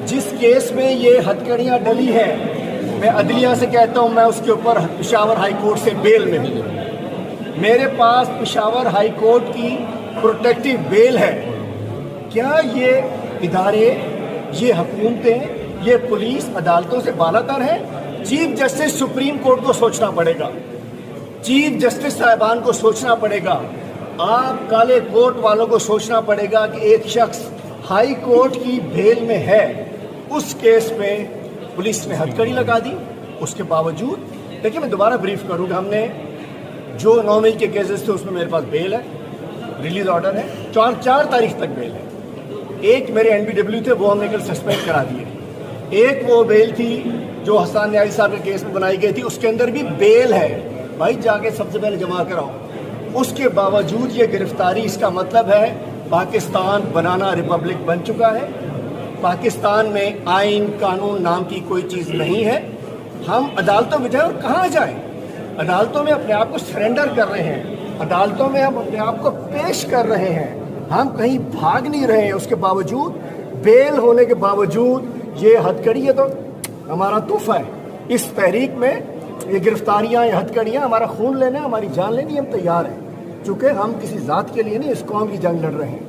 جس کیس میں یہ ہتھکڑیاں ڈلی ہیں، میں عدلیہ سے کہتا ہوں میں اس کے اوپر پشاور ہائی کورٹ سے بیل میں ہوں۔ میرے پاس پشاور ہائی کورٹ کی پروٹیکٹیو بیل ہے۔ کیا یہ ادارے، یہ حکومتیں، یہ پولیس عدالتوں سے بالا تر ہیں؟ چیف جسٹس سپریم کورٹ کو سوچنا پڑے گا، چیف جسٹس صاحبان کو سوچنا پڑے گا، آپ کالے کوٹ والوں کو سوچنا پڑے گا کہ ایک شخص ہائی کورٹ کی بیل میں ہے، اس کیس میں پولیس نے ہتھکڑی لگا دی، اس کے باوجود دیکھیں میں دوبارہ بریف کروں گا، ہم نے جو 9 مئی کے کیسز تھے اس میں میرے پاس بیل ہے، ریلیز آرڈر ہے، 4 تاریخ تک بیل ہے۔ ایک میرے NBW تھے وہ ہم نے کل سسپینڈ کرا دیے، ایک وہ بیل تھی جو حسان نیازی صاحب کے کیس میں بنائی گئی تھی، اس کے اندر بھی بیل ہے، بھائی جا کے سب سے پہلے جمع کراؤ۔ اس کے باوجود یہ گرفتاری، اس کا مطلب ہے پاکستان بنانا ریپبلک بن چکا ہے، پاکستان میں آئین قانون نام کی کوئی چیز نہیں ہے۔ ہم عدالتوں میں جائیں اور کہاں جائیں؟ عدالتوں میں اپنے آپ کو سرنڈر کر رہے ہیں، عدالتوں میں ہم اپنے آپ کو پیش کر رہے ہیں، ہم کہیں بھاگ نہیں رہے ہیں۔ اس کے باوجود، بیل ہونے کے باوجود یہ ہتھکڑی ہے تو ہمارا تحفہ ہے۔ اس تحریک میں یہ گرفتاریاں، یہ ہتھکڑیاں ہمارا خون لینا، ہماری جان لینی، ہم تیار ہیں، چونکہ ہم کسی ذات کے لیے نہیں، اس قوم کی جنگ لڑ رہے ہیں۔